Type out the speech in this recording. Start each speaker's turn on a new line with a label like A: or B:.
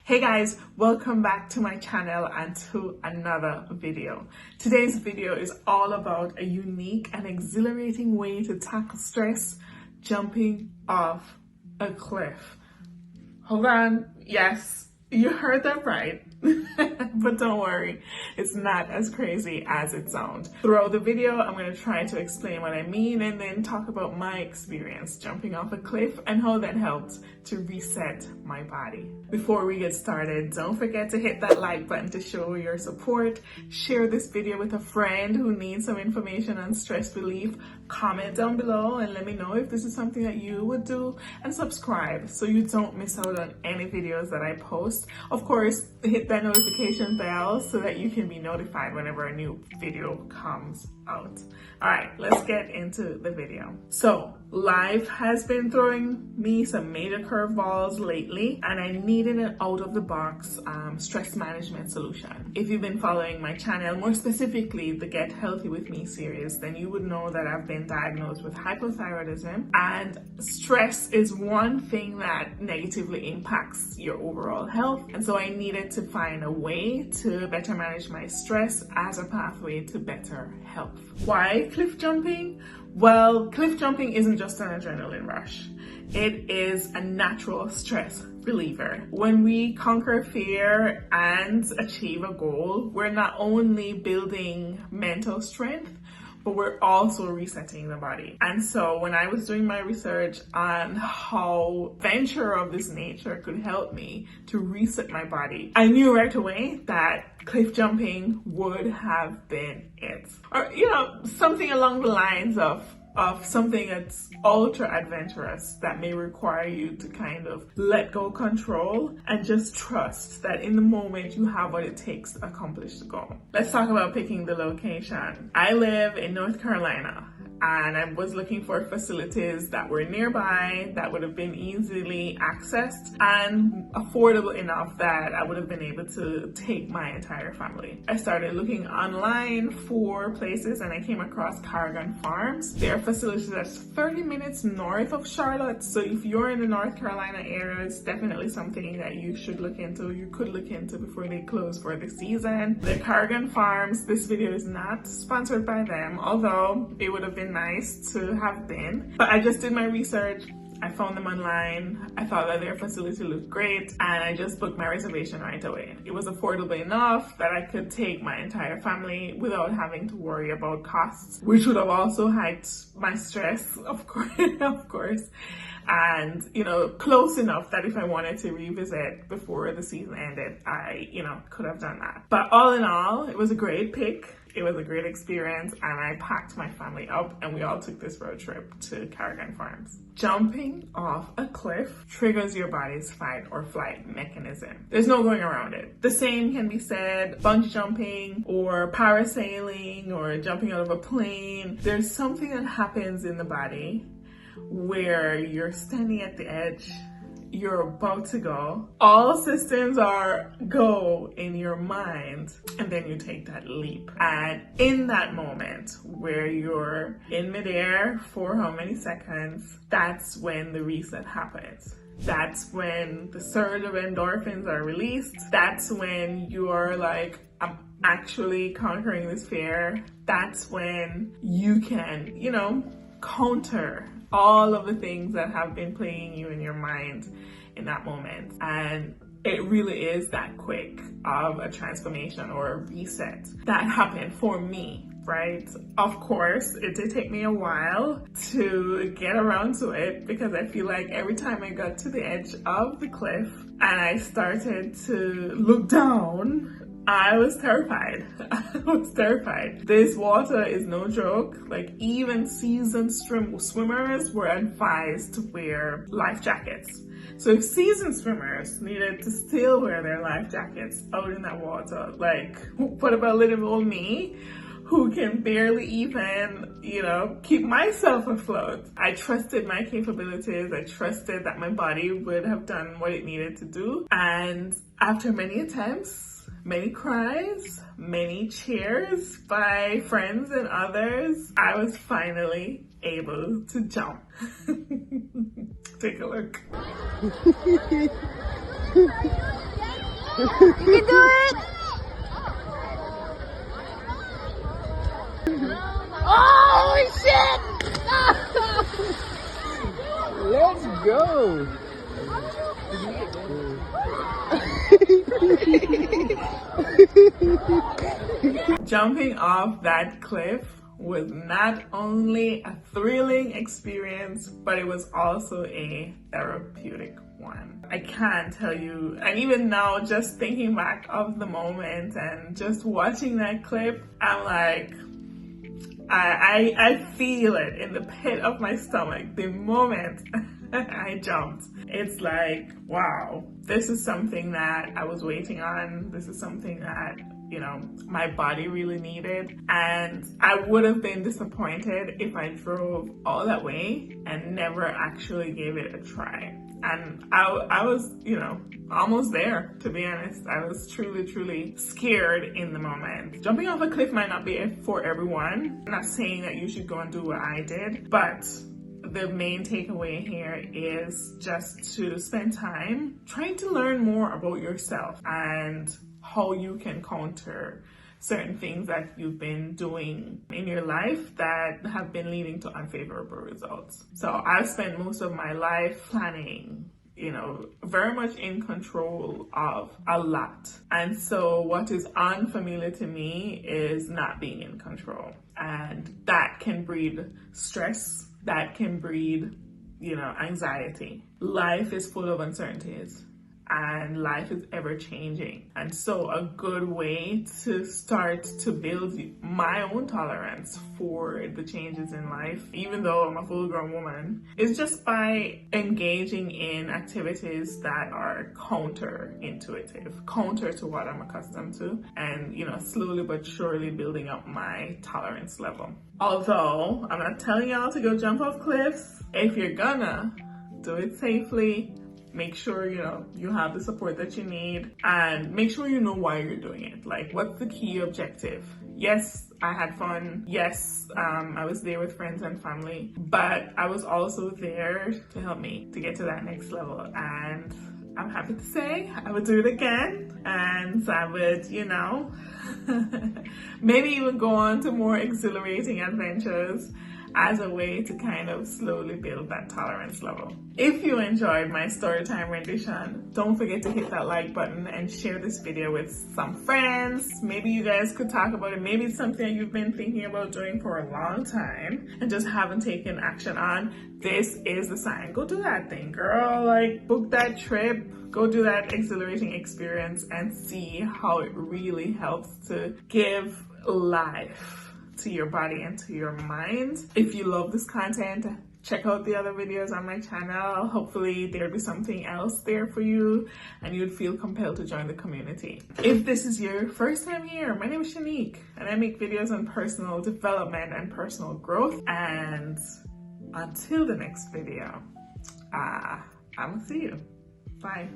A: Hey guys, welcome back to my channel and to another video. Today's video is all about a unique and exhilarating way to tackle stress: jumping off a cliff. Hold on, yes, you heard that right. But don't worry, it's not as crazy as it sounds. Throughout the video, I'm going to try to explain what I mean and then talk about my experience jumping off a cliff and how that helped to reset my body. Before we get started, don't forget to hit that like button to show your support. Share this video with a friend who needs some information on stress relief. Comment down below and let me know if this is something that you would do, and subscribe so you don't miss out on any videos that I post. Of course, hit that notification bell so that you can be notified whenever a new video comes out. All right, let's get into the video. So life has been throwing me some major curveballs lately, and I needed an out-of-the-box stress management solution. If you've been following my channel, more specifically the Get Healthy With Me series, then you would know that I've been diagnosed with hypothyroidism, and stress is one thing that negatively impacts your overall health. And so I needed to find a way to better manage my stress as a pathway to better health. Why cliff jumping? Well, cliff jumping isn't just an adrenaline rush. It is a natural stress reliever. When we conquer fear and achieve a goal, we're not only building mental strength, but we're also resetting the body. And so when I was doing my research on how venture of this nature could help me to reset my body, I knew right away that cliff jumping would have been it. Or, something along the lines of something that's ultra adventurous that may require you to kind of let go control and just trust that in the moment you have what it takes to accomplish the goal. Let's talk about picking the location. I live in North Carolina, and I was looking for facilities that were nearby, that would have been easily accessed and affordable enough that I would have been able to take my entire family. I started looking online for places and I came across Carrigan Farms. There are facilities that's 30 minutes north of Charlotte. So if you're in the North Carolina area, it's definitely something that you should look into. You could look into before they close for the season. The Carrigan Farms, this video is not sponsored by them, although it would have been nice to have been. But I just did my research. I found them online. I thought that their facility looked great, and I just booked my reservation right away. It was affordable enough that I could take my entire family without having to worry about costs, which would have also hiked my stress, of course. And, close enough that if I wanted to revisit before the season ended, I, could have done that. But all in all, it was a great pick. It was a great experience, and I packed my family up and we all took this road trip to Carrigan Farms. Jumping off a cliff triggers your body's fight or flight mechanism. There's no going around it. The same can be said bungee jumping or parasailing or jumping out of a plane. There's something that happens in the body where you're standing at the edge, you're about to go, all systems are go in your mind, and then you take that leap. And in that moment where you're in midair for how many seconds, that's when the reset happens. That's when the surge of endorphins are released. That's when you're like, I'm actually conquering this fear. That's when you can, counter all of the things that have been playing you in your mind in that moment. And it really is that quick of a transformation or a reset that happened for me, right? Of course, it did take me a while to get around to it, because I feel like every time I got to the edge of the cliff and I started to look down, I was terrified. This water is no joke. Like, even seasoned swimmers were advised to wear life jackets. So if seasoned swimmers needed to still wear their life jackets out in that water, like, what about little old me, who can barely even, keep myself afloat? I trusted my capabilities. I trusted that my body would have done what it needed to do. And after many attempts, many cries, many cheers by friends and others, I was finally able to jump. Take a look.
B: can do it! Oh shit!
C: Let's go!
A: Jumping off that cliff was not only a thrilling experience, but it was also a therapeutic one. I can't tell you, and even now, just thinking back of the moment and just watching that clip, I'm like, I feel it in the pit of my stomach the moment I jumped. It's like, wow, this is something that I was waiting on. This is something that, you know, my body really needed. And I would have been disappointed if I drove all that way and never actually gave it a try. And I was, you know, almost there, to be honest. I was truly scared in the moment. Jumping off a cliff might not be for everyone. I'm not saying that you should go and do what I did, but the main takeaway here is just to spend time trying to learn more about yourself and how you can counter certain things that you've been doing in your life that have been leading to unfavorable results. So I've spent most of my life planning, you know, very much in control of a lot. And so what is unfamiliar to me is not being in control. And that can breed stress, that can breed, you know, anxiety. Life is full of uncertainties. And life is ever changing. And so a good way to start to build my own tolerance for the changes in life, even though I'm a full grown woman, is just by engaging in activities that are counterintuitive, counter to what I'm accustomed to, and, you know, slowly but surely building up my tolerance level. Although I'm not telling y'all to go jump off cliffs. If you're gonna, do it safely. Make sure, you know, you have the support that you need, and make sure you know why you're doing it. Like, what's the key objective? Yes, I had fun. Yes, I was there with friends and family, but I was also there to help me to get to that next level. And I'm happy to say I would do it again, and I would, you know, maybe even go on to more exhilarating adventures as a way to kind of slowly build that tolerance level. If you enjoyed my storytime rendition, don't forget to hit that like button and share this video with some friends. Maybe you guys could talk about it. Maybe it's something that you've been thinking about doing for a long time and just haven't taken action on. This is the sign. Go do that thing, girl. Like, book that trip. Go do that exhilarating experience and see how it really helps to give life to your body and to your mind. If you love this content, check out the other videos on my channel. Hopefully there'll be something else there for you and you'd feel compelled to join the community. If this is your first time here, my name is Shanique and I make videos on personal development and personal growth. And until the next video, I'm gonna see you. Bye.